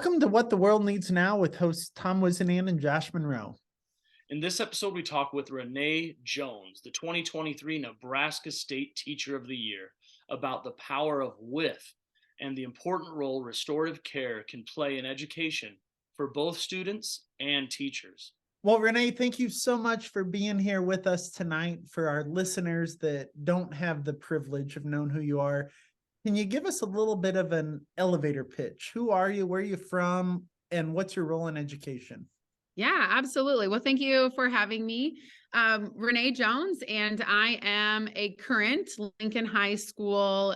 Welcome to What the World Needs Now with hosts Tom Whisinnand and Josh Monroe. In this episode, we talk with Renee Jones, the 2023 Nebraska State Teacher of the Year, about the power of with and the important role restorative care can play in education for both students and teachers. Well, Renee, thank you so much for being here with us tonight. For our listeners that don't have the privilege of knowing who you are, can you give us a little bit of an elevator pitch? Who are you? Where are you from? And what's your role in education? Yeah, absolutely. Well, thank you for having me. Renee Jones, and I am a current Lincoln High School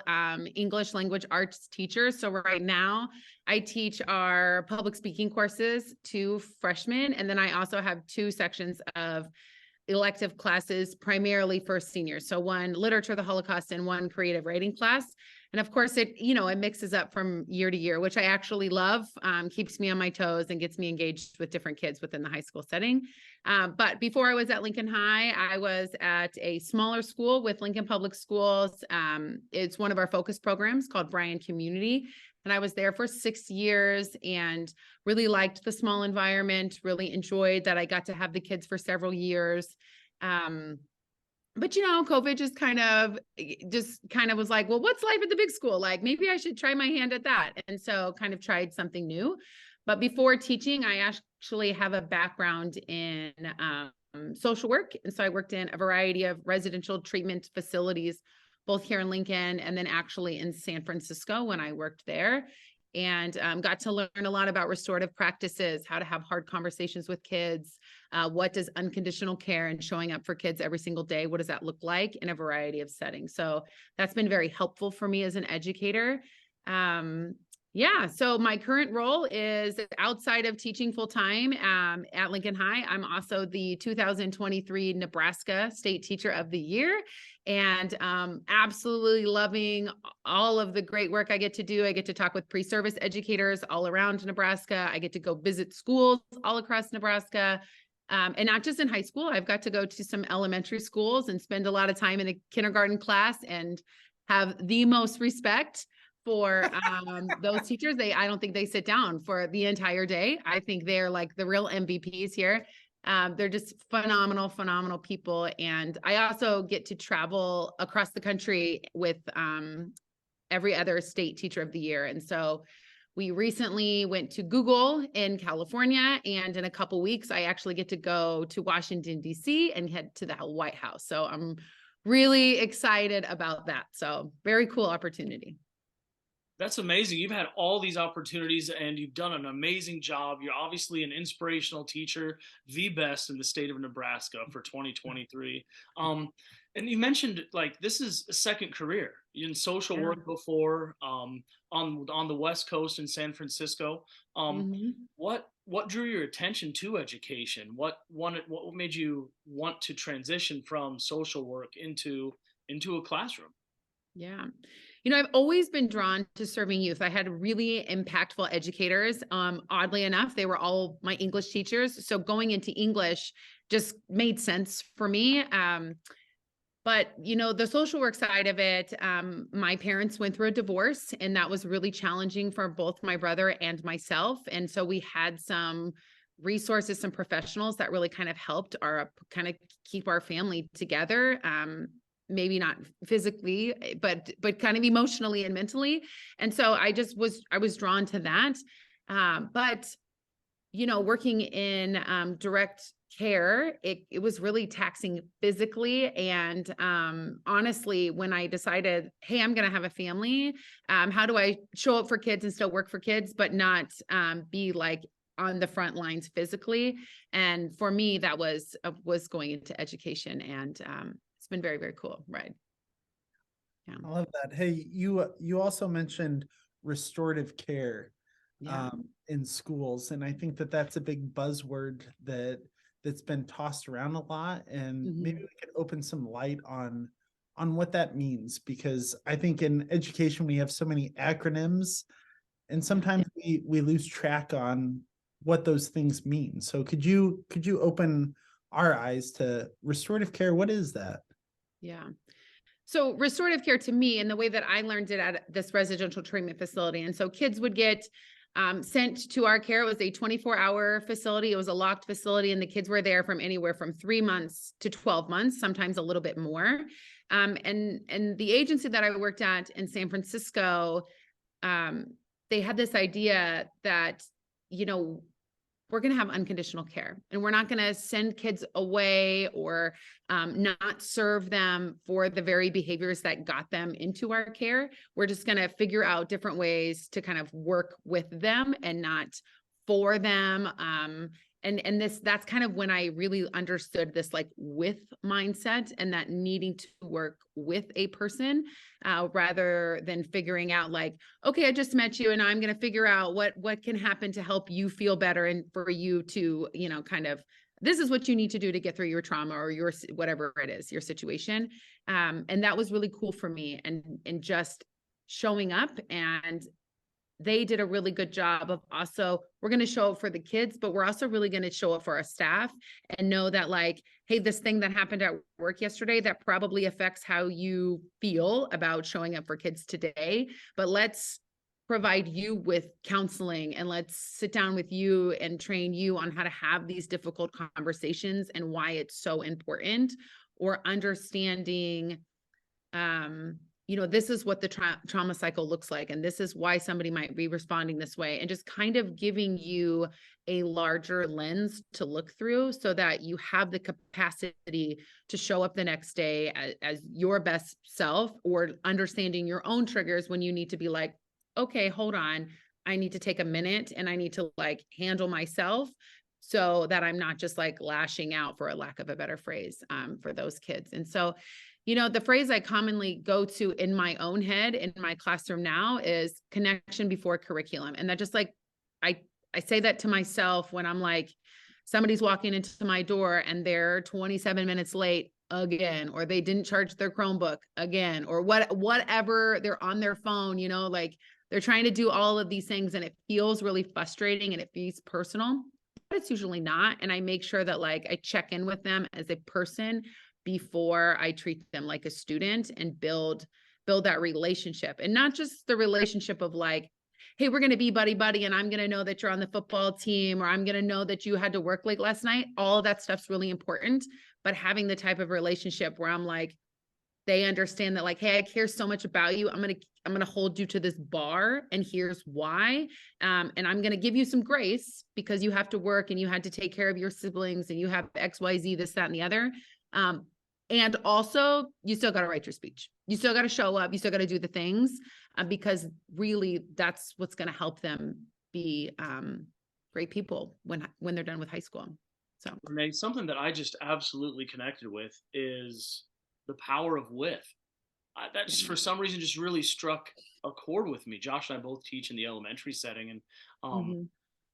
English language arts teacher. So right now I teach our public speaking courses to freshmen. And then I also have two sections of elective classes, primarily for seniors. So one literature of the Holocaust and one creative writing class. And of course it mixes up from year to year, which I actually love, keeps me on my toes and gets me engaged with different kids within the high school setting. But before I was at Lincoln High, I was at a smaller school with Lincoln Public Schools. It's one of our focus programs called Bryan Community. And I was there for 6 years and really liked the small environment, really enjoyed that I got to have the kids for several years. But COVID just kind of was like, well, what's life at the big school like? Maybe I should try my hand at that. And so kind of tried something new. But before teaching, I actually have a background in social work. And so I worked in a variety of residential treatment facilities, both here in Lincoln and then actually in San Francisco when I worked there, and got to learn a lot about restorative practices, how to have hard conversations with kids. What does unconditional care and showing up for kids every single day, what does that look like in a variety of settings? So that's been very helpful for me as an educator. So my current role is outside of teaching full-time at Lincoln High. I'm also the 2023 Nebraska State Teacher of the Year, and absolutely loving all of the great work I get to do. I get to talk with pre-service educators all around Nebraska. I get to go visit schools all across Nebraska. And not just in high school. I've got to go to some elementary schools and spend a lot of time in a kindergarten class and have the most respect for those teachers. I don't think they sit down for the entire day. I think they're like the real MVPs here. They're just phenomenal people. And I also get to travel across the country with every other state teacher of the year. And so we recently went to Google in California, and in a couple weeks, I actually get to go to Washington, D.C. and head to the White House. So I'm really excited about that. So very cool opportunity. That's amazing. You've had all these opportunities and you've done an amazing job. You're obviously an inspirational teacher, the best in the state of Nebraska for 2023. And you mentioned like this is a second career in social work before, on the West Coast in San Francisco. What drew your attention to education? What made you want to transition from social work into a classroom? Yeah. I've always been drawn to serving youth. I had really impactful educators. Oddly enough, they were all my English teachers. So going into English just made sense for me. But the social work side of it, my parents went through a divorce, and that was really challenging for both my brother and myself. And so we had some resources, some professionals that really kind of helped kind of keep our family together. Maybe not physically, but kind of emotionally and mentally. And so I was drawn to that. But working in direct care, it was really taxing physically. And honestly, when I decided, hey, I'm going to have a family, how do I show up for kids and still work for kids, but not be like on the front lines physically? And for me, that was going into education, and it's been very, very cool. Right. Yeah. I love that. Hey, you also mentioned restorative care in schools. And I think that's a big buzzword that's been tossed around a lot. And maybe we could open some light on what that means, because I think in education, we have so many acronyms, and sometimes we lose track on what those things mean. So could you open our eyes to restorative care? What is that? Yeah. So restorative care to me, and the way that I learned it at this residential treatment facility. And so kids would get sent to our care. It was a 24-hour facility. It was a locked facility, and the kids were there from anywhere from 3 months to 12 months, sometimes a little bit more. And the agency that I worked at in San Francisco, they had this idea that, you know, we're going to have unconditional care, and we're not going to send kids away or not serve them for the very behaviors that got them into our care. We're just going to figure out different ways to kind of work with them and not for them. And that's kind of when I really understood this like with mindset, and that needing to work with a person rather than figuring out like, okay, I just met you and I'm going to figure out what can happen to help you feel better and for you to, you know, kind of, this is what you need to do to get through your trauma or your, whatever it is, your situation. And that was really cool for me, and just showing up. And they did a really good job of also, we're going to show up for the kids, but we're also really going to show up for our staff and know that like, hey, this thing that happened at work yesterday, that probably affects how you feel about showing up for kids today, but let's provide you with counseling, and let's sit down with you and train you on how to have these difficult conversations and why it's so important, or understanding, you know, this is what the trauma cycle looks like, and this is why somebody might be responding this way, and just kind of giving you a larger lens to look through so that you have the capacity to show up the next day as your best self, or understanding your own triggers when you need to be like, okay, hold on, I need to take a minute and I need to like handle myself so that I'm not just like lashing out, for a lack of a better phrase, for those kids. And so, you know, the phrase I commonly go to in my own head in my classroom now is connection before curriculum. And that just like, I say that to myself when I'm like, somebody's walking into my door and they're 27 minutes late again, or they didn't charge their Chromebook again, or whatever, they're on their phone, you know, like they're trying to do all of these things, and it feels really frustrating and it feels personal, but it's usually not. And I make sure that like I check in with them as a person before I treat them like a student, and build that relationship, and not just the relationship of like, hey, we're going to be buddy, and I'm going to know that you're on the football team, or I'm going to know that you had to work late last night. All of that stuff's really important, but having the type of relationship where I'm like, they understand that like, hey, I care so much about you. I'm going to hold you to this bar, and here's why. And I'm going to give you some grace because you have to work and you had to take care of your siblings and you have XYZ, this, that, and the other. And also you still got to write your speech. You still got to show up. You still got to do the things, because really that's what's going to help them be great people when they're done with high school. So Renee, something that I just absolutely connected with is the power of with. That just for some reason just really struck a chord with me. Josh and I both teach in the elementary setting, and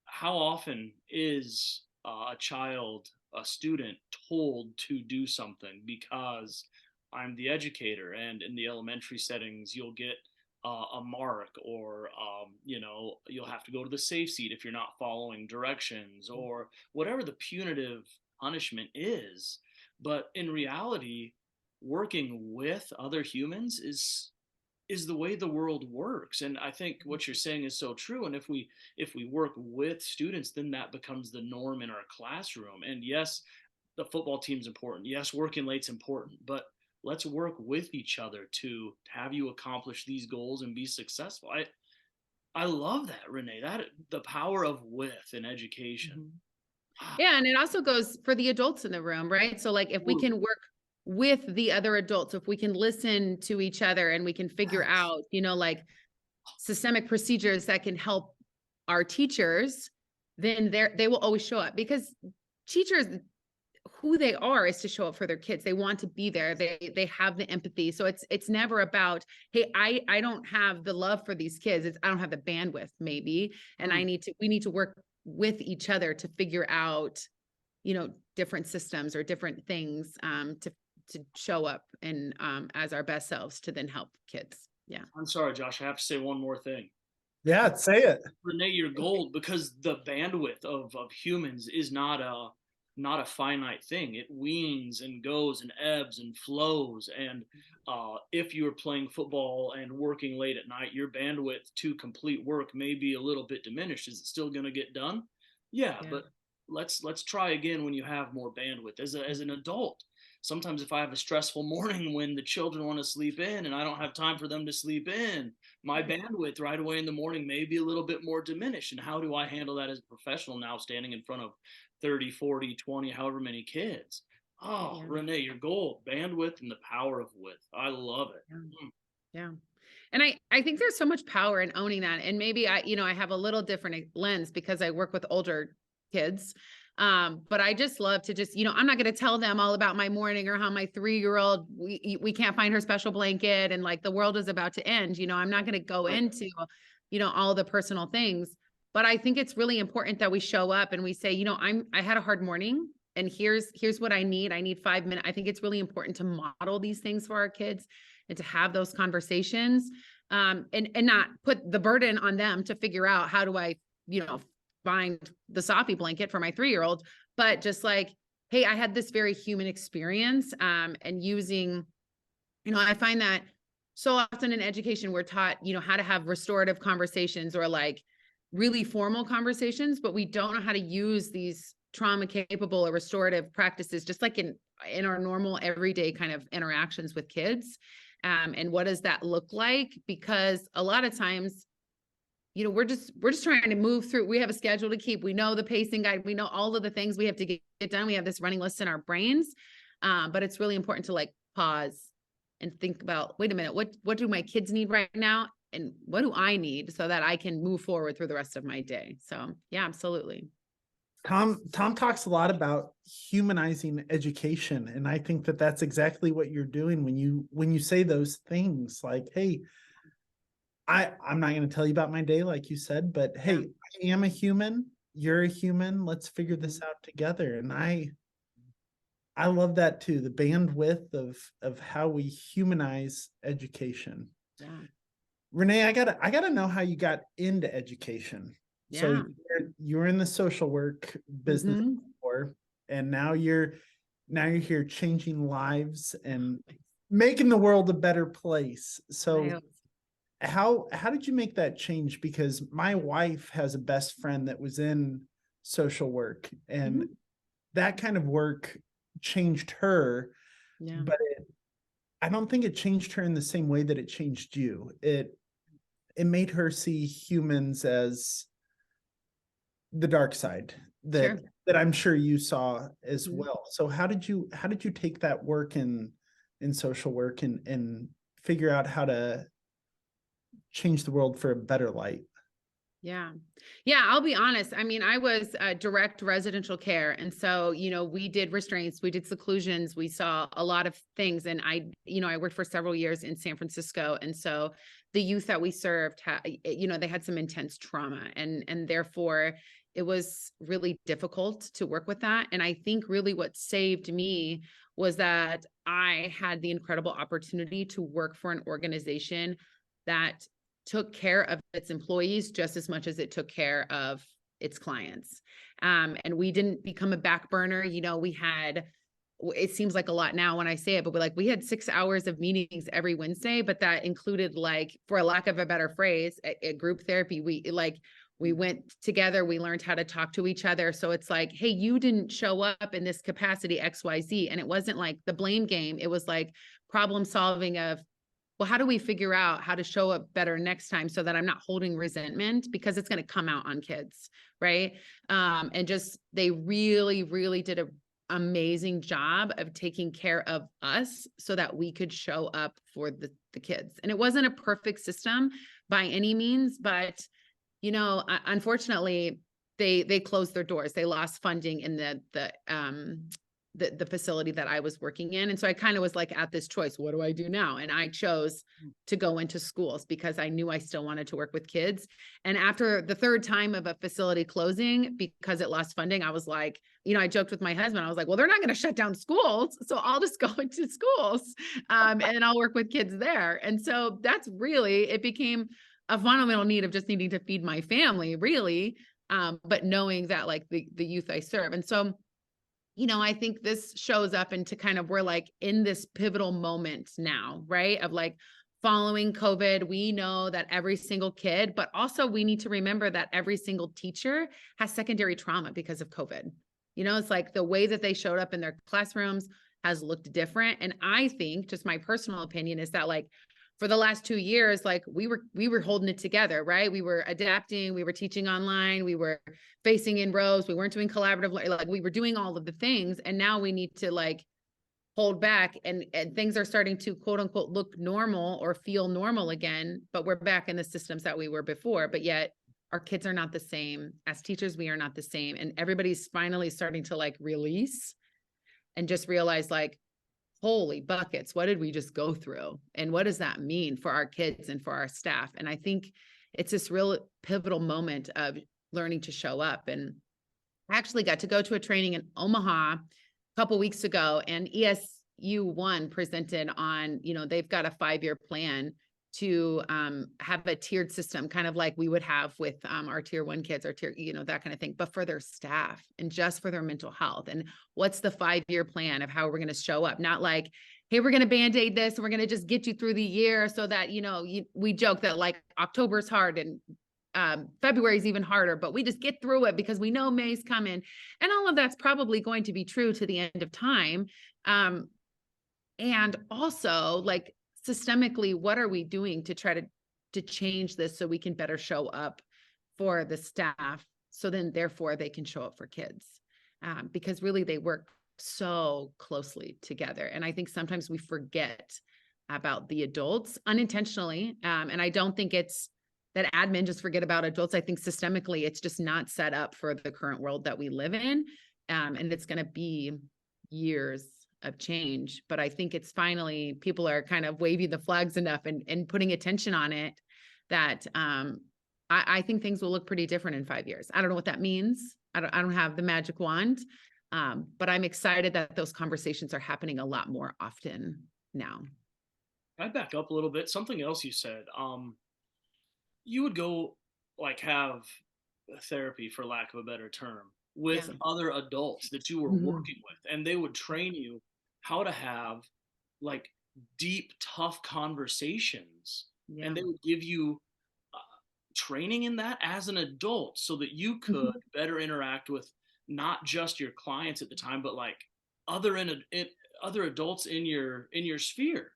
how often is a child, a student, told to do something because I'm the educator, and in the elementary settings you'll get a mark, or you know, you'll have to go to the safe seat if you're not following directions, or whatever the punitive punishment is. But in reality, working with other humans is the way the world works. And I think what you're saying is so true. And if we work with students, then that becomes the norm in our classroom. And yes, the football team's important. Yes, working late's important, but let's work with each other to have you accomplish these goals and be successful. I love that, Renee, that the power of with in education. Yeah. And it also goes for the adults in the room, right? So like if we can work with the other adults, if we can listen to each other and we can figure out, you know, like systemic procedures that can help our teachers, then they will always show up, because teachers, who they are is to show up for their kids. They want to be there. They have the empathy. So it's never about, hey, I don't have the love for these kids. I don't have the bandwidth maybe. And we need to work with each other to figure out, you know, different systems or different things to show up and as our best selves to then help kids. Yeah. I'm sorry, Josh, I have to say one more thing. Yeah, say it. Renee, you're gold, because the bandwidth of humans is not not a finite thing. It weans and goes and ebbs and flows. And if you're playing football and working late at night, your bandwidth to complete work may be a little bit diminished. Is it still going to get done? Yeah, but let's try again when you have more bandwidth. As an adult, sometimes if I have a stressful morning when the children want to sleep in and I don't have time for them to sleep in, my bandwidth right away in the morning may be a little bit more diminished. And how do I handle that as a professional now, standing in front of 30, 40, 20, however many kids? Oh, Renee, your goal, bandwidth and the power of width. I love it. Yeah. And I think there's so much power in owning that. And maybe I have a little different lens because I work with older kids. But I just love to I'm not going to tell them all about my morning or how my 3-year-old, we can't find her special blanket and like the world is about to end. I'm not going to go into, all the personal things, but I think it's really important that we show up and we say, I had a hard morning and here's what I need. I need 5 minutes. I think it's really important to model these things for our kids and to have those conversations, and not put the burden on them to figure out how do I, find the Sophie blanket for my 3-year-old, but just like, hey, I had this very human experience, and using, I find that so often in education, we're taught, how to have restorative conversations or like really formal conversations, but we don't know how to use these trauma capable or restorative practices, just like in our normal everyday kind of interactions with kids. And what does that look like? Because a lot of times, we're just trying to move through. We have a schedule to keep. We know the pacing guide. We know all of the things we have to get done. We have this running list in our brains. But it's really important to like pause and think about, wait a minute, what do my kids need right now? And what do I need so that I can move forward through the rest of my day? So yeah, absolutely. Tom talks a lot about humanizing education. And I think that that's exactly what you're doing when you say those things like, hey, I'm not going to tell you about my day, like you said, but hey, I am a human. You're a human. Let's figure this out together. And I love that too. The bandwidth of how we humanize education. Yeah. Renee, I gotta know how you got into education. Yeah. So you're in the social work business before, and now you're here changing lives and making the world a better place. So how did you make that change? Because my wife has a best friend that was in social work, and that kind of work changed her, but I don't think it changed her in the same way that it changed you. It made her see humans as the dark side that I'm sure you saw as well. So how did you take that work in social work and figure out how to change the world for a better light? Yeah, I'll be honest. I mean, I was direct residential care. And so, we did restraints, we did seclusions, we saw a lot of things. And I worked for several years in San Francisco. And so the youth that we served, they had some intense trauma, and therefore it was really difficult to work with that. And I think really what saved me was that I had the incredible opportunity to work for an organization that took care of its employees just as much as it took care of its clients. And we didn't become a back burner. We had, it seems like a lot now when I say it, but we had 6 hours of meetings every Wednesday, but that included, like, for a lack of a better phrase, a group therapy. We went together, we learned how to talk to each other. So it's like, hey, you didn't show up in this capacity XYZ. And it wasn't like the blame game. It was like problem solving of, well, how do we figure out how to show up better next time so that I'm not holding resentment, because it's going to come out on kids, right? And just, they really, really did an amazing job of taking care of us so that we could show up for the kids. And it wasn't a perfect system by any means, but unfortunately, they closed their doors. They lost funding in the facility that I was working in. And so I kind of was like at this choice, what do I do now? And I chose to go into schools because I knew I still wanted to work with kids. And after the third time of a facility closing because it lost funding, I was like, I joked with my husband. I was like, well, they're not going to shut down schools, so I'll just go into schools and I'll work with kids there. And so that's really, it became a fundamental need of just needing to feed my family, really. But knowing that, like, the youth I serve. And so I think this shows up into kind of we're like in this pivotal moment now, right? Of like following COVID, we know that every single kid, but also we need to remember that every single teacher has secondary trauma because of COVID. It's like the way that they showed up in their classrooms has looked different. And I think, just my personal opinion, is that like for the last 2 years, like we were holding it together, right? We were adapting, we were teaching online, we were facing in rows, we weren't doing collaborative, like we were doing all of the things. And now we need to like hold back, and things are starting to quote unquote look normal or feel normal again, but we're back in the systems that we were before. But yet our kids are not the same. As teachers, we are not the same. And everybody's finally starting to like release and just realize like, holy buckets, what did we just go through? And what does that mean for our kids and for our staff? And I think it's this real pivotal moment of learning to show up. And I actually got to go to a training in Omaha a couple weeks ago, and ESU1 presented on, they've got a 5-year plan to have a tiered system, kind of like we would have with our tier 1 kids, or tier, that kind of thing, but for their staff and just for their mental health. And what's the 5-year plan of how we're going to show up? Not like, hey, we're going to Band-Aid this and we're going to just get you through the year so that, we joke that like October's hard and February is even harder, but we just get through it because we know May's coming. And all of that's probably going to be true to the end of time. And also like, systemically, what are we doing to try to change this so we can better show up for the staff, so then therefore they can show up for kids, because really they work so closely together. And I think sometimes we forget about the adults unintentionally. And I don't think it's that admin just forget about adults. I think systemically it's just not set up for the current world that we live in. And it's going to be years of change, but I think it's finally, people are kind of waving the flags enough and putting attention on it that I think things will look pretty different in 5 years. I don't know what that means. I don't have the magic wand, but I'm excited that those conversations are happening a lot more often now. I back up a little bit. Something else you said, you would go like have therapy, for lack of a better term, with other adults that you were working with, and they would train you how to have like deep, tough conversations. And they would give you training in that as an adult so that you could better interact with not just your clients at the time, but like other adults in your sphere.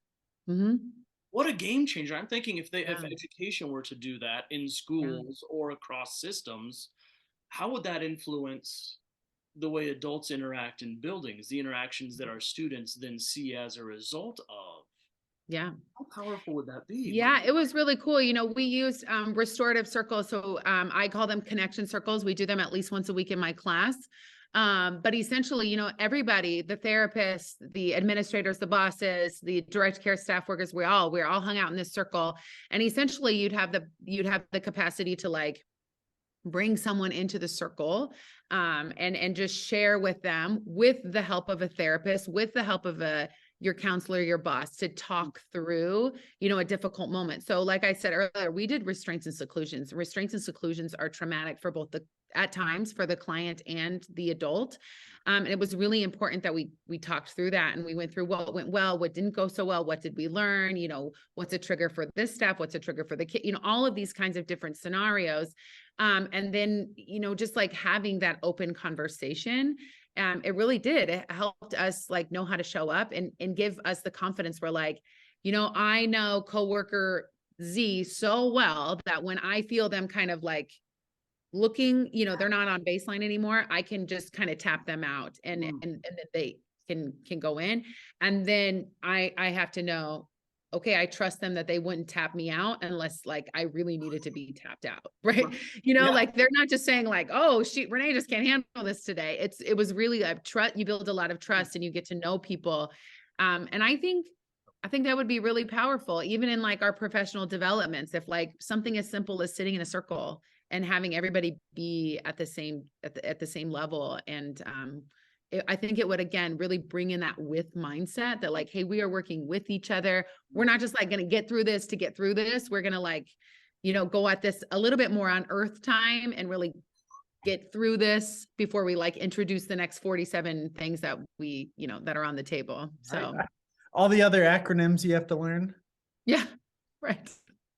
What a game changer. I'm thinking if education were to do that in schools or across systems, how would that influence the way adults interact in buildings, the interactions that our students then see as a result of? Yeah. How powerful would that be? Yeah, it was really cool. We used restorative circles. So I call them connection circles. We do them at least once a week in my class. But essentially, everybody, the therapists, the administrators, the bosses, the direct care staff workers, we're all hung out in this circle. And essentially you'd have the capacity to like bring someone into the circle, and just share with them, with the help of a therapist, with the help of your counselor, your boss, to talk through, a difficult moment. So like I said earlier, we did restraints and seclusions. Restraints and seclusions are traumatic for both at times for the client and the adult. And it was really important that we talked through that, and we went through what went well, what didn't go so well, what did we learn, what's a trigger for this staff, what's a trigger for the kid, all of these kinds of different scenarios. And then, just like having that open conversation, it really did. It helped us like know how to show up and give us the confidence. We're like, I know coworker Z so well that when I feel them kind of like looking, they're not on baseline anymore, I can just kind of tap them out and then they can go in. And then I have to know, okay, I trust them that they wouldn't tap me out unless like I really needed to be tapped out. Right. Like they're not just saying like, oh, Renee just can't handle this today. It was really a trust. You build a lot of trust and you get to know people. And I think that would be really powerful, even in like our professional developments. If like something as simple as sitting in a circle and having everybody be at the same level. And, I think it would, again, really bring in that with mindset that like, hey, we are working with each other. We're not just like going to get through this to get through this. We're going to like, go at this a little bit more on earth time and really get through this before we like introduce the next 47 things that we, that are on the table. So all the other acronyms you have to learn. yeah, right.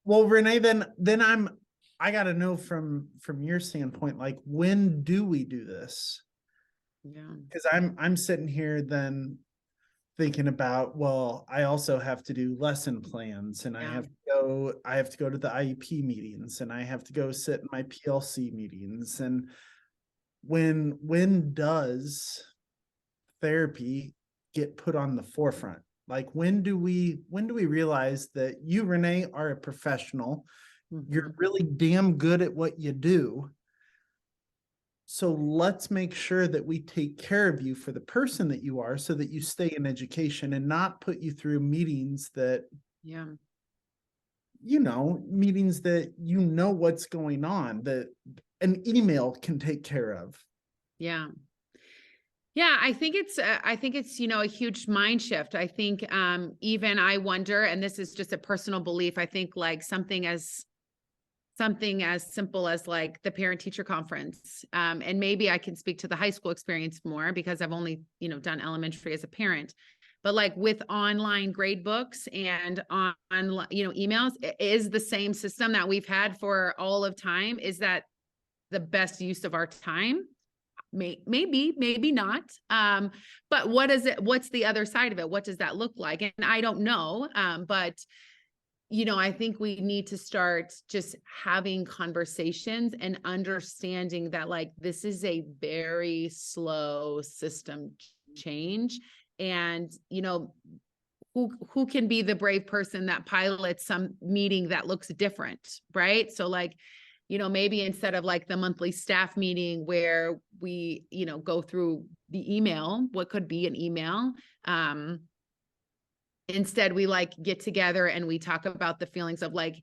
Well, Renee, then I got to know from your standpoint, like, when do we do this? Yeah. Because I'm sitting here then thinking about, well, I also have to do lesson plans, and Yeah. I have to go to the IEP meetings, and I have to go sit in my PLC meetings. And when does therapy get put on the forefront? Like, when do we realize that you, Renee, are a professional? You're really damn good at what you do. So let's make sure that we take care of you for the person that you are, so that you stay in education, and not put you through meetings that, meetings that what's going on, that an email can take care of. Yeah. Yeah, I think it's a huge mind shift. I think even I wonder, and this is just a personal belief, I think like something as simple as like the parent teacher conference. And maybe I can speak to the high school experience more because I've only, done elementary as a parent, but like with online grade books and on emails, it is the same system that we've had for all of time. Is that the best use of our time? Maybe not. But what's the other side of it? What does that look like? And I don't know. But I think we need to start just having conversations and understanding that like, this is a very slow system change. And, who can be the brave person that pilots some meeting that looks different, right? So like, maybe instead of like the monthly staff meeting where we, go through the email, what could be an email, instead we like get together and we talk about the feelings of like,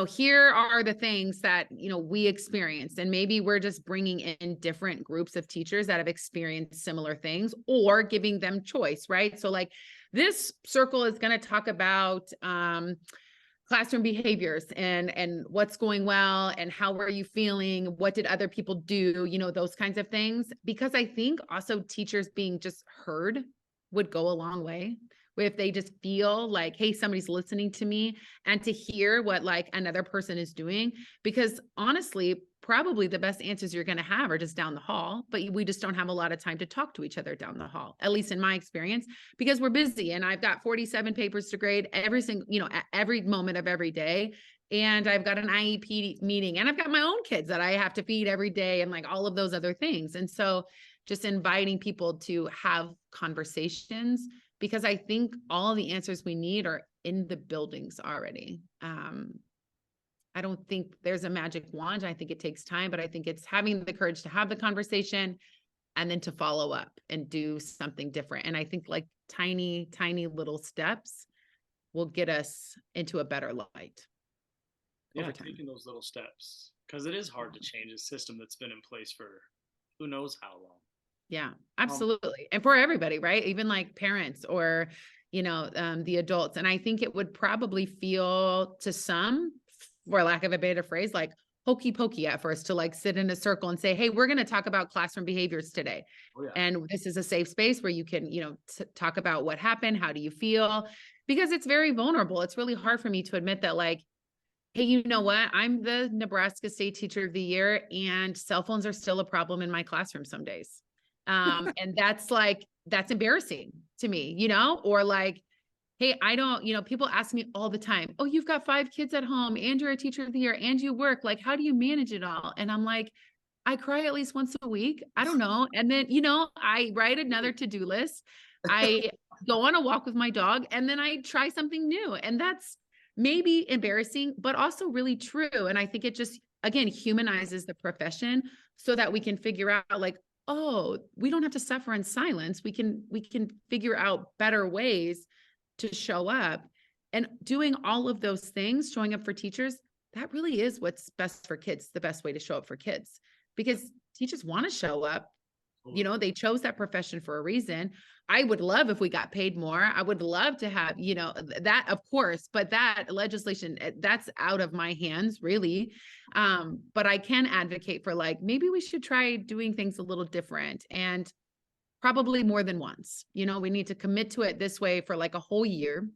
here are the things that, we experienced. And maybe we're just bringing in different groups of teachers that have experienced similar things, or giving them choice, right? So like this circle is going to talk about, classroom behaviors and what's going well and how were you feeling? What did other people do? Those kinds of things. Because I think also teachers being just heard would go a long way. If they just feel like, hey, somebody's listening to me, and to hear what like another person is doing. Because honestly, probably the best answers you're going to have are just down the hall, but we just don't have a lot of time to talk to each other down the hall, at least in my experience, because we're busy and I've got 47 papers to grade every single, at every moment of every day. And I've got an IEP meeting, and I've got my own kids that I have to feed every day, and like all of those other things. And so just inviting people to have conversations, because I think all the answers we need are in the buildings already. I don't think there's a magic wand. I think it takes time, but I think it's having the courage to have the conversation and then to follow up and do something different. And I think like tiny, tiny little steps will get us into a better light. Yeah, taking those little steps, because it is hard to change a system that's been in place for who knows how long. Yeah, absolutely. And for everybody, right? Even like parents or, the adults. And I think it would probably feel to some, for lack of a better phrase, like hokey pokey at first to like sit in a circle and say, hey, we're going to talk about classroom behaviors today. Oh, yeah. And this is a safe space where you can, talk about what happened. How do you feel? Because it's very vulnerable. It's really hard for me to admit that like, hey, you know what? I'm the Nebraska State Teacher of the Year, and cell phones are still a problem in my classroom some days. And that's embarrassing to me, or like, hey, I don't, people ask me all the time, oh, you've got 5 kids at home and you're a teacher of the year and you work, like, how do you manage it all? And I'm like, I cry at least once a week. I don't know. And then, I write another to-do list. I go on a walk with my dog, and then I try something new. And that's maybe embarrassing, but also really true. And I think it just, again, humanizes the profession so that we can figure out like, oh, we don't have to suffer in silence. We can figure out better ways to show up. And doing all of those things, showing up for teachers, that really is what's best for kids, the best way to show up for kids, because teachers want to show up. You know, they chose that profession for a reason. I would love if we got paid more. I would love to have, you know, that of course, but that legislation, that's out of my hands really. But I can advocate for like, maybe we should try doing things a little different and probably more than once. You know, we need to commit to it this way for like a whole year.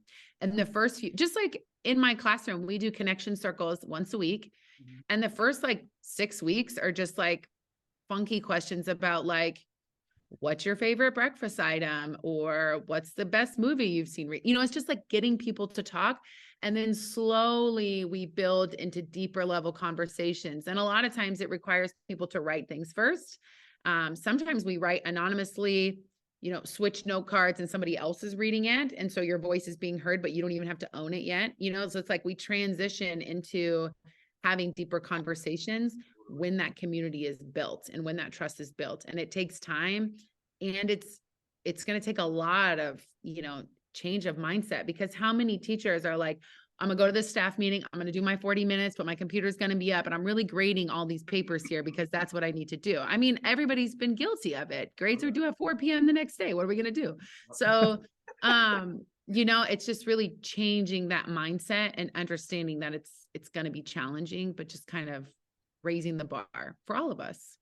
And the first few, just like in my classroom, we do connection circles once a week. Mhm. And the first like 6 weeks are just like funky questions about like, what's your favorite breakfast item, or what's the best movie you've seen? You know, it's just like getting people to talk. And then slowly we build into deeper level conversations. And a lot of times it requires people to write things first. Sometimes we write anonymously, you know, switch note cards and somebody else is reading it. And so your voice is being heard, but you don't even have to own it yet. You know, so it's like we transition into having deeper conversations when that community is built and when that trust is built. And it takes time, and it's going to take a lot of, you know, change of mindset, because how many teachers are like, I'm gonna go to this staff meeting, I'm gonna do my 40 minutes, but my computer's gonna be up and I'm really grading all these papers here because that's what I need to do. I mean, everybody's been guilty of it. Grades are due at 4 p.m. the next day. What are we gonna do? So, you know, it's just really changing that mindset and understanding that it's gonna be challenging, but just kind of raising the bar for all of us,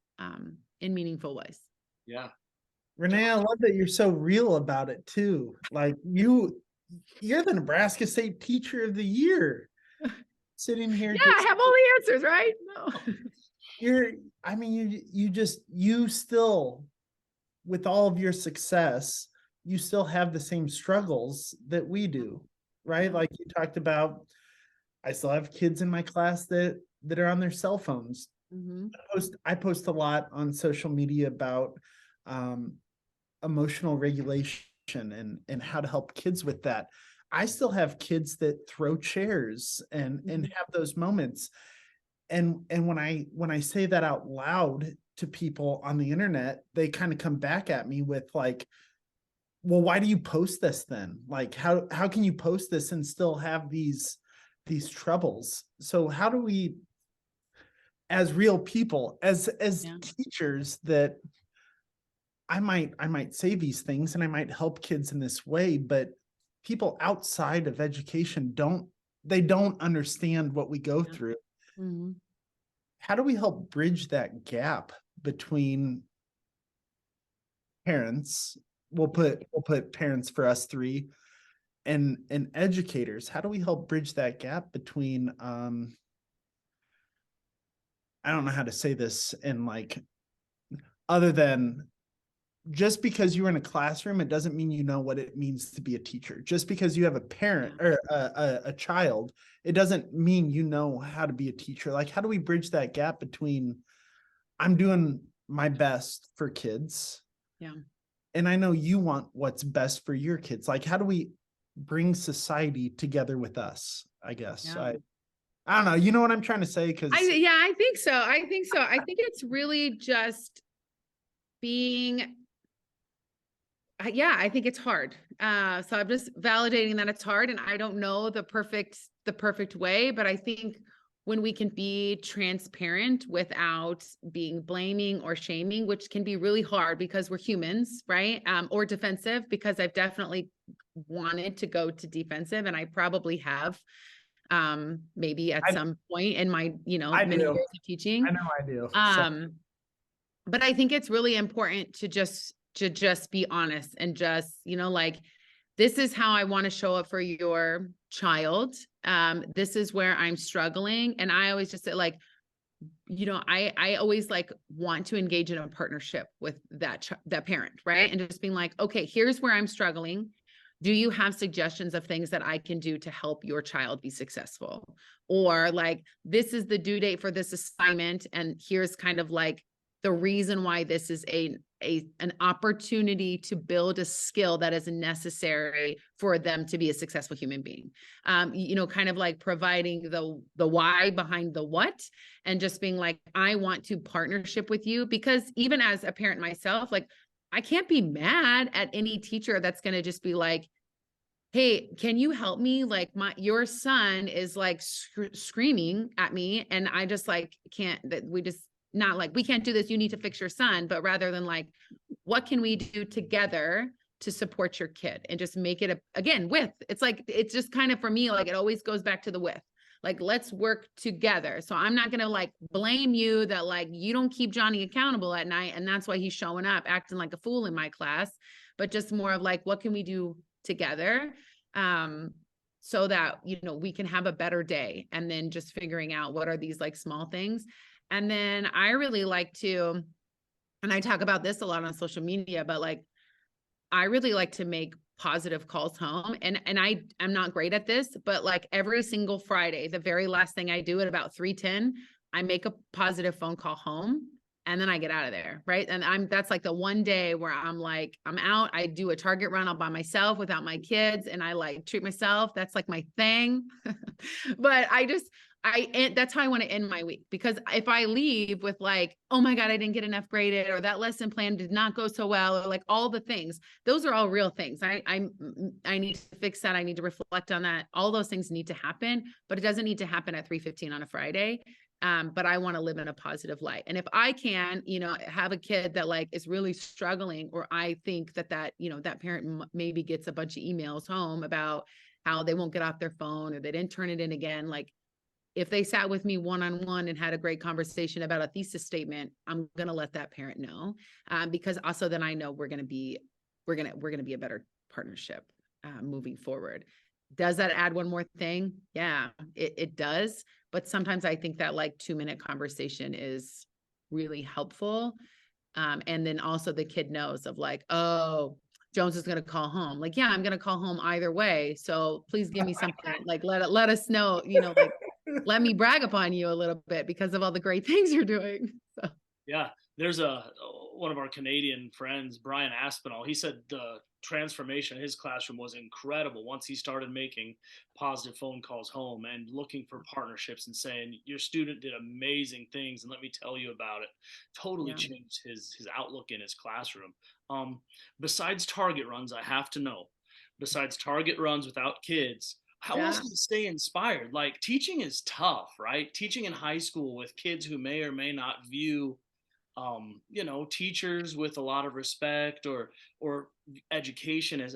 in meaningful ways. Yeah. Renee, I love that you're so real about it too. Like you're the Nebraska State Teacher of the Year. Sitting here. Yeah, I have all the answers, right? No. I mean, you still, with all of your success, you still have the same struggles that we do, right? Like you talked about, I still have kids in my class that are on their cell phones. Mm-hmm. I post a lot on social media about emotional regulation and how to help kids with that. I still have kids that throw chairs and have those moments. And when I say that out loud to people on the internet, they kind of come back at me with like, well, why do you post this then? Like, how can you post this and still have these troubles? So how do we, as real people, as teachers, that I might say these things and I might help kids in this way, but people outside of education don't understand what we go through. Mm-hmm. How do we help bridge that gap between parents? We'll put parents for us three and educators. How do we help bridge that gap between I don't know how to say this in like, other than just because you're in a classroom, it doesn't mean you know what it means to be a teacher. Just because you have a parent or a child, it doesn't mean you know how to be a teacher. Like, how do we bridge that gap between I'm doing my best for kids, and I know you want what's best for your kids? Like, how do we bring society together with us? I guess I don't know. You know what I'm trying to say? Because I think so. I think it's really just being. I think it's hard. So I'm just validating that it's hard, and I don't know the perfect way, but I think when we can be transparent without being blaming or shaming, which can be really hard because we're humans, right? Or defensive, because I've definitely wanted to go to defensive, and I probably have, maybe at some point in my, many years of teaching. I know I do. But I think it's really important to just be honest and just, like, this is how I want to show up for your child. This is where I'm struggling. And I always just say, like, I always like want to engage in a partnership with that parent, right? And just being like, okay, here's where I'm struggling. Do you have suggestions of things that I can do to help your child be successful? Or like, this is the due date for this assignment, and here's kind of like the reason why this is an opportunity to build a skill that is necessary for them to be a successful human being. Kind of like providing the why behind the what, and just being like, I want to partnership with you, because even as a parent myself, like, I can't be mad at any teacher that's going to just be like, hey, can you help me? Like, your son is like screaming at me, and I just like can't, that not like, we can't do this, you need to fix your son, but rather than like, what can we do together to support your kid, and just make it again, it's like, it's just kind of, for me, like, it always goes back to the with, like, let's work together. So I'm not going to like blame you that like, you don't keep Johnny accountable at night, and that's why he's showing up acting like a fool in my class, but just more of like, what can we do together? So that, we can have a better day, and then just figuring out what are these like small things. And then I really like to, and I talk about this a lot on social media, but like, I really like to make positive calls home. And I'm not great at this, but like every single Friday, the very last thing I do at about 3:10, I make a positive phone call home, and then I get out of there. Right. And that's like the one day where I'm like, I'm out, I do a Target run all by myself without my kids, and I like treat myself. That's like my thing. But that's how I want to end my week, because if I leave with like, oh my God, I didn't get enough graded, or that lesson plan did not go so well, or like all the things, those are all real things. I need to fix that. I need to reflect on that. All those things need to happen, but it doesn't need to happen at 3:15 on a Friday. But I want to live in a positive light. And if I can, have a kid that like is really struggling, or I think that parent maybe gets a bunch of emails home about how they won't get off their phone, or they didn't turn it in again. Like, if they sat with me one-on-one and had a great conversation about a thesis statement, I'm going to let that parent know. Because also then I know we're going to be a better partnership moving forward. Does that add one more thing? Yeah, it does. But sometimes I think that like 2-minute conversation is really helpful. And then also the kid knows of like, oh, Jones is going to call home. Like, yeah, I'm going to call home either way. So please give me something, like, let us know, like, let me brag upon you a little bit because of all the great things you're doing. So. Yeah, there's one of our Canadian friends, Brian Aspinall. He said the transformation in his classroom was incredible once he started making positive phone calls home and looking for partnerships and saying, your student did amazing things and let me tell you about it. Totally changed his outlook in his classroom. Besides target runs, I have to know, besides target runs without kids, how else do you stay inspired? Like, teaching is tough, right? Teaching in high school with kids who may or may not view, teachers with a lot of respect, or education as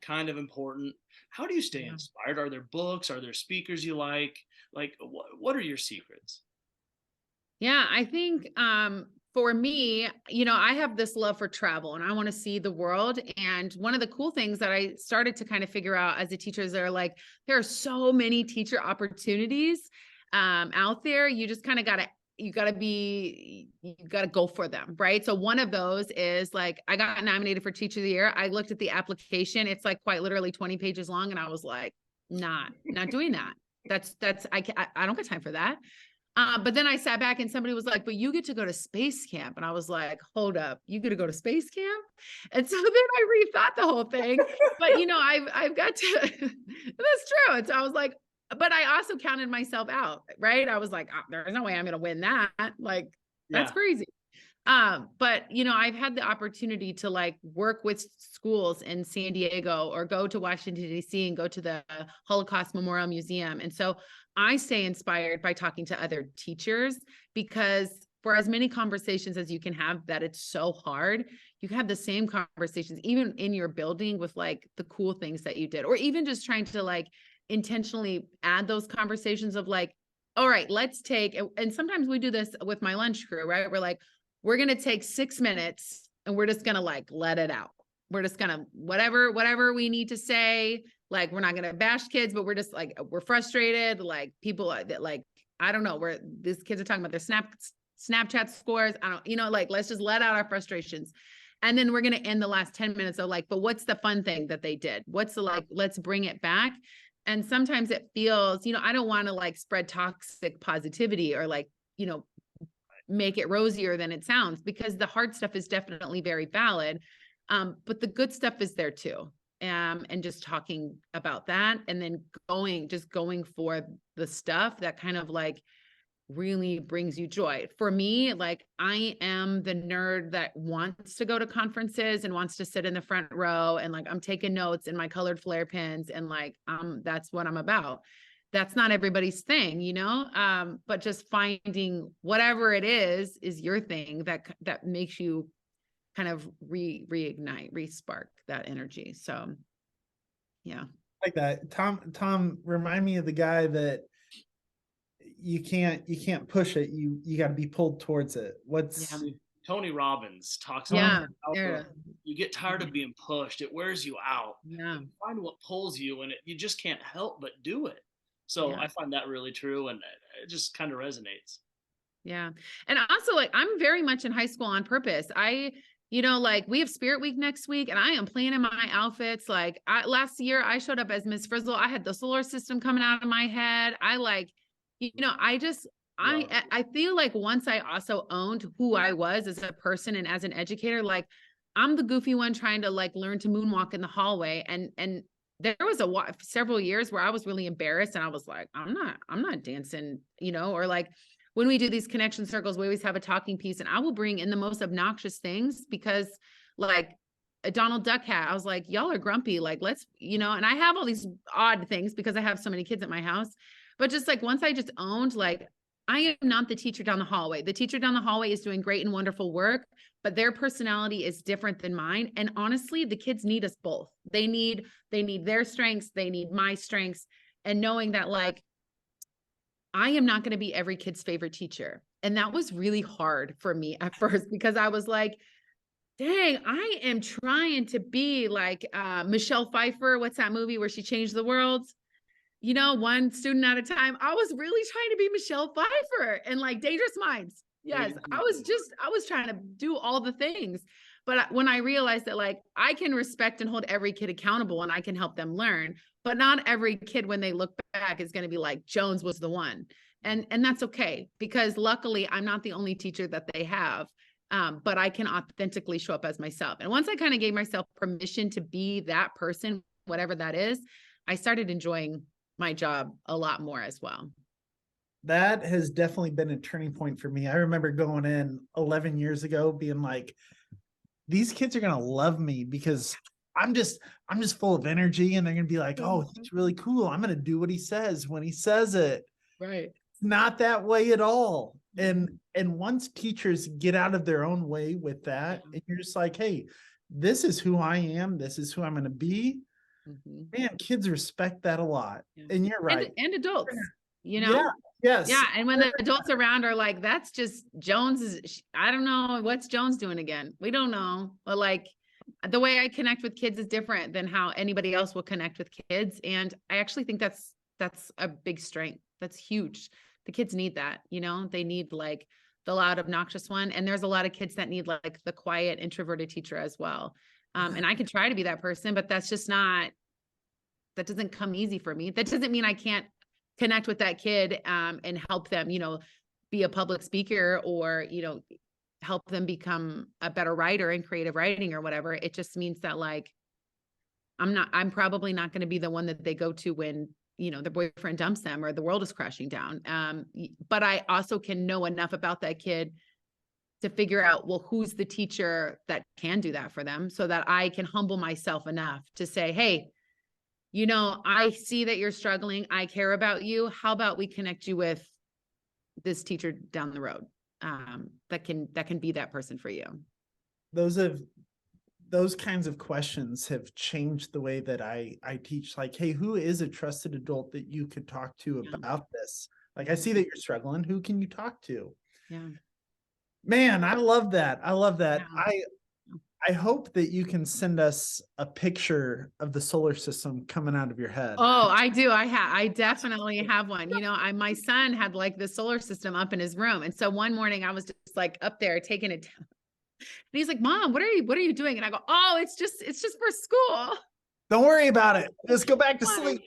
kind of important. How do you stay inspired? Are there books? Are there speakers you like? Like, what are your secrets? Yeah, I think for me, I have this love for travel, and I want to see the world. And one of the cool things that I started to kind of figure out as a teacher is there are so many teacher opportunities out there. You just kind of you got to go for them. Right. So one of those is like, I got nominated for Teacher of the Year. I looked at the application. It's like quite literally 20 pages long. And I was like, not doing that. I don't got time for that. But then I sat back and somebody was like, but you get to go to space camp. And I was like, hold up, you get to go to space camp? And so then I rethought the whole thing, but I've got to, that's true. And so I was like, but I also counted myself out, right? I was like, oh, there's no way I'm going to win that. Like, that's crazy. But I've had the opportunity to like work with schools in San Diego, or go to Washington, D.C. and go to the Holocaust Memorial Museum. And so I stay inspired by talking to other teachers, because for as many conversations as you can have, that it's so hard, you can have the same conversations, even in your building, with like the cool things that you did, or even just trying to like intentionally add those conversations of like, all right, let's take, and sometimes we do this with my lunch crew, right? We're like, we're going to take 6 minutes and we're just going to like, let it out. We're just going to, whatever we need to say, like, we're not going to bash kids, but we're just like, we're frustrated. Like, people that like, I don't know, these kids are talking about their Snapchat scores. I don't, like, let's just let out our frustrations. And then we're going to end the last 10 minutes of like, but what's the fun thing that they did? What's the, like, let's bring it back. And sometimes it feels, I don't want to like spread toxic positivity, or like, make it rosier than it sounds, because the hard stuff is definitely very valid. But the good stuff is there too. And just talking about that, and then going for the stuff that kind of like really brings you joy. For me, like, I am the nerd that wants to go to conferences and wants to sit in the front row, and like, I'm taking notes in my colored flare pens, and like, that's what I'm about. that's not everybody's thing, but just finding whatever it is your thing that makes you kind of reignite, re-spark that energy. So yeah. Like that. Tom, remind me of the guy that you can't push it. You got to be pulled towards it. What's Tony Robbins talks Yeah. about you get tired of being pushed. It wears you out. Yeah. You find what pulls you, and you just can't help but do it. So I find that really true, and it just kind of resonates. Yeah. And also, like, I'm very much in high school on purpose. Like, we have Spirit Week next week, and I am planning my outfits. Like, last year I showed up as Miss Frizzle. I had the solar system coming out of my head. I feel like once I also owned who I was as a person and as an educator, like, I'm the goofy one trying to like learn to moonwalk in the hallway. And there was several years where I was really embarrassed, and I was like, I'm not dancing, or like, when we do these connection circles, we always have a talking piece, and I will bring in the most obnoxious things because, like, a Donald Duck hat, I was like, y'all are grumpy. Like, let's, and I have all these odd things because I have so many kids at my house. But just like, once I just owned, like, I am not the teacher down the hallway. The teacher down the hallway is doing great and wonderful work, but their personality is different than mine. And honestly, the kids need us both. They need their strengths. They need my strengths. And knowing that, like, I am not going to be every kid's favorite teacher. And that was really hard for me at first, because I was like, dang, I am trying to be like Michelle Pfeiffer. What's that movie where she changed the world? One student at a time. I was really trying to be Michelle Pfeiffer and like Dangerous Minds. Yes, I was trying to do all the things. But when I realized that, like, I can respect and hold every kid accountable and I can help them learn, but not every kid, when they look back, is going to be like, Jones was the one. And that's okay, because luckily I'm not the only teacher that they have. But I can authentically show up as myself. And once I kind of gave myself permission to be that person, whatever that is, I started enjoying my job a lot more as well. That has definitely been a turning point for me. I remember going in 11 years ago being like, these kids are going to love me because I'm just full of energy, and they're going to be like, oh, he's really cool. I'm going to do what he says when he says it. Right. It's not that way at all. And once teachers get out of their own way with that, and you're just like, hey, this is who I am. This is who I'm going to be. Man, kids respect that a lot. And you're right. And adults, Yeah. Yes. Yeah. And when the adults around are like, that's just I don't know what's Jones doing again. We don't know. But like, the way I connect with kids is different than how anybody else will connect with kids. And I actually think that's a big strength. That's huge. The kids need that, they need like the loud, obnoxious one. And there's a lot of kids that need like the quiet, introverted teacher as well. And I can try to be that person, but that doesn't come easy for me. That doesn't mean I can't connect with that kid and help them, be a public speaker or, help them become a better writer in creative writing or whatever. It just means that, like, I'm probably not going to be the one that they go to when, their boyfriend dumps them or the world is crashing down. But I also can know enough about that kid to figure out, well, who's the teacher that can do that for them, so that I can humble myself enough to say, hey, I see that you're struggling. I care about you. How about we connect you with this teacher down the road that can be that person for you? Those kinds of questions have changed the way that I teach. Like, hey, who is a trusted adult that you could talk to about this? Like, I see that you're struggling. Who can you talk to? Yeah. Man, I love that. Yeah. I hope that you can send us a picture of the solar system coming out of your head. Oh, I do. I definitely have one. My son had like the solar system up in his room. And so one morning I was just like up there taking it down. And he's like, Mom, what are you doing? And I go, oh, it's just for school. Don't worry about it. Just go back to sleep.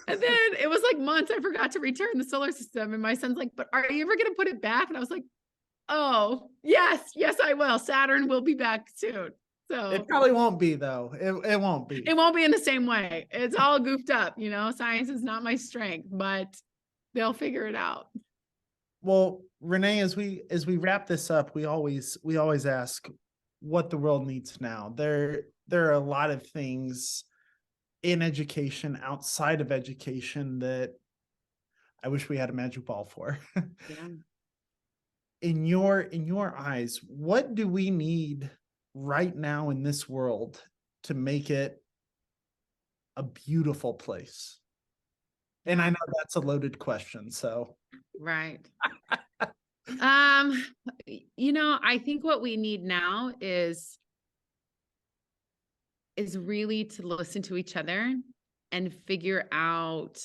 And then it was like months I forgot to return the solar system. And my son's like, but are you ever going to put it back? And I was like, oh, yes, I will. Saturn will be back soon. So it probably won't be, though. It won't be. It won't be in the same way. It's all goofed up. Science is not my strength, but they'll figure it out. Well, Renee, as we wrap this up, we always ask what the world needs now. There are a lot of things in education, outside of education, that I wish we had a magic ball for. Yeah. In your eyes, what do we need right now in this world to make it a beautiful place? And I know that's a loaded question, so. Right. I think what we need now is really to listen to each other and figure out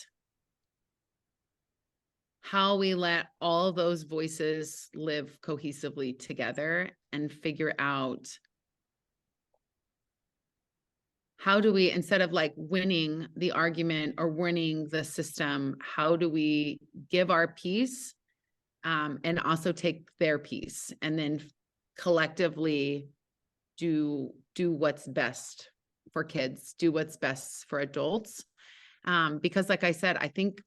how we let all those voices live cohesively together, and figure out how do we, instead of like winning the argument or winning the system, how do we give our piece, and also take their piece, and then collectively do what's best for kids, do what's best for adults. Because like I said, I think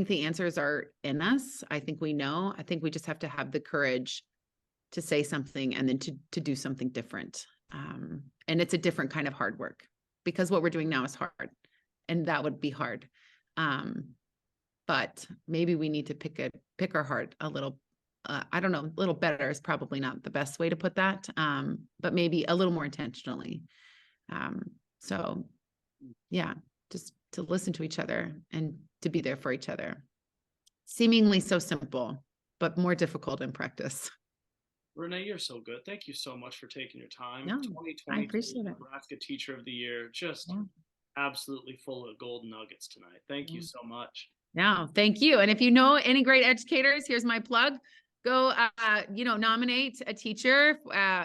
the answers are in us. I think we know. I think we just have to have the courage to say something and then to do something different. And it's a different kind of hard work, because what we're doing now is hard, and that would be hard. But maybe we need to pick our heart a little. I don't know, a little better is probably not the best way to put that. But maybe a little more intentionally. So yeah, just to listen to each other and to be there for each other. Seemingly so simple, but more difficult in practice. Renee, you're so good. Thank you so much for taking your time. No, 2020 I appreciate it. Nebraska Teacher of the Year, just Yeah. absolutely full of gold nuggets tonight. Thank you Yeah. so much. No, thank you. And if you know any great educators, here's my plug. Go, nominate a teacher,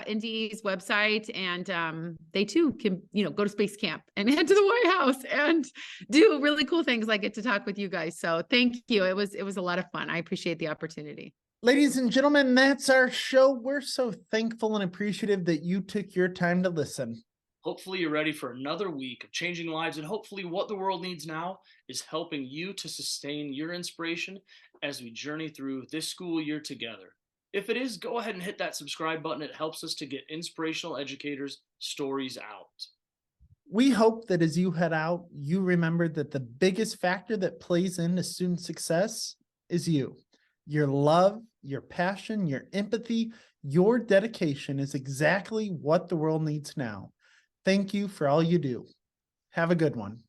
NDE's website, and they too can, go to space camp and head to the White House and do really cool things. I get to talk with you guys. So thank you. It was a lot of fun. I appreciate the opportunity. Ladies and gentlemen, that's our show. We're so thankful and appreciative that you took your time to listen. Hopefully you're ready for another week of changing lives, and hopefully what the world needs now is helping you to sustain your inspiration as we journey through this school year together. If it is, go ahead and hit that subscribe button. It helps us to get inspirational educators' stories out. We hope that as you head out, you remember that the biggest factor that plays into student success is you. Your love, your passion, your empathy, your dedication is exactly what the world needs now. Thank you for all you do. Have a good one.